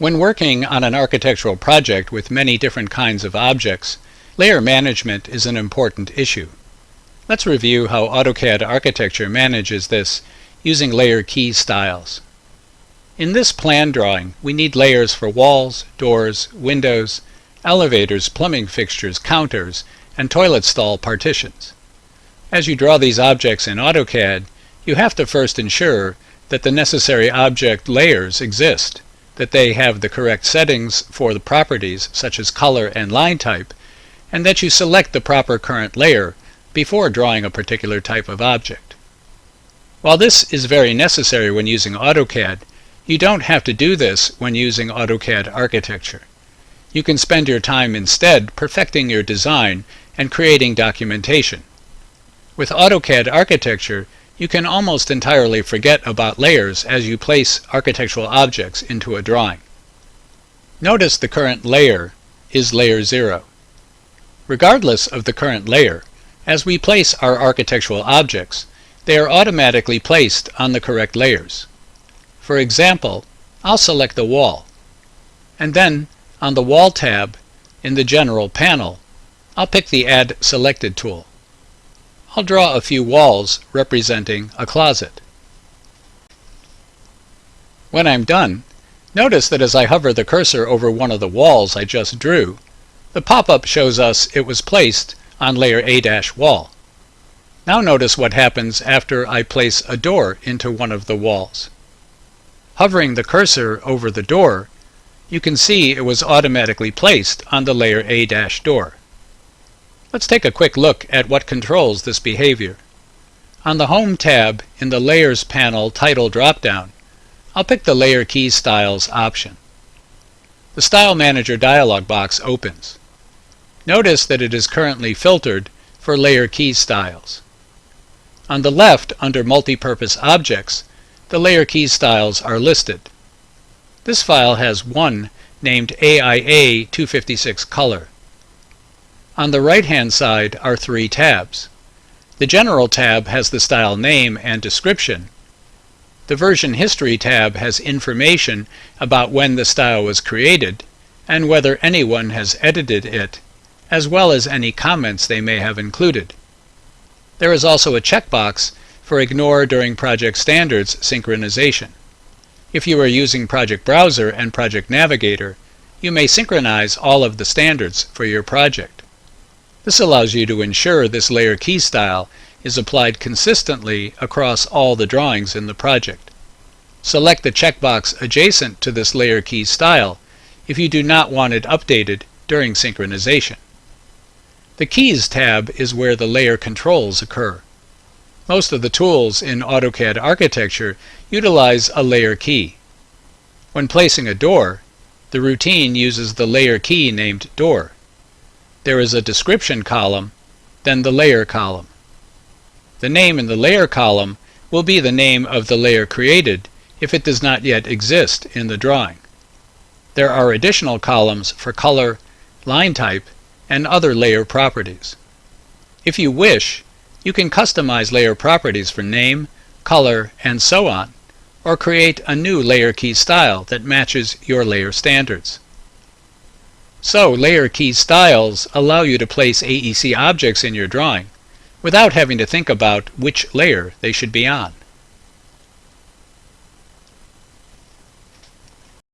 When working on an architectural project with many different kinds of objects, layer management is an important issue. Let's review how AutoCAD Architecture manages this using layer key styles. In this plan drawing, we need layers for walls, doors, windows, elevators, plumbing fixtures, counters, and toilet stall partitions. As you draw these objects in AutoCAD, you have to first ensure that the necessary object layers exist, that they have the correct settings for the properties such as color and line type, and that you select the proper current layer before drawing a particular type of object. While this is very necessary when using AutoCAD, you don't have to do this when using AutoCAD Architecture. You can spend your time instead perfecting your design and creating documentation. With AutoCAD Architecture, you can almost entirely forget about layers as you place architectural objects into a drawing. Notice the current layer is layer 0. Regardless of the current layer, as we place our architectural objects, they are automatically placed on the correct layers. For example, I'll select the wall, and then on the Wall tab in the General panel, I'll pick the Add Selected tool. I'll draw a few walls representing a closet. When I'm done, notice that as I hover the cursor over one of the walls I just drew, the pop-up shows us it was placed on layer A-wall. Now notice what happens after I place a door into one of the walls. Hovering the cursor over the door, you can see it was automatically placed on the layer A-door. Let's take a quick look at what controls this behavior. On the Home tab in the Layers panel Title drop-down, I'll pick the Layer Key Styles option. The Style Manager dialog box opens. Notice that it is currently filtered for Layer Key Styles. On the left, under Multipurpose Objects, the Layer Key Styles are listed. This file has one named AIA 256 Color. On the right-hand side are 3 tabs. The General tab has the style name and description. The Version History tab has information about when the style was created and whether anyone has edited it, as well as any comments they may have included. There is also a checkbox for Ignore during Project Standards synchronization. If you are using Project Browser and Project Navigator, you may synchronize all of the standards for your project. This allows you to ensure this layer key style is applied consistently across all the drawings in the project. Select the checkbox adjacent to this layer key style if you do not want it updated during synchronization. The Keys tab is where the layer controls occur. Most of the tools in AutoCAD Architecture utilize a layer key. When placing a door, the routine uses the layer key named Door. There is a description column, then the layer column. The name in the layer column will be the name of the layer created if it does not yet exist in the drawing. There are additional columns for color, line type, and other layer properties. If you wish, you can customize layer properties for name, color, and so on, or create a new layer key style that matches your layer standards. So, layer key styles allow you to place AEC objects in your drawing without having to think about which layer they should be on.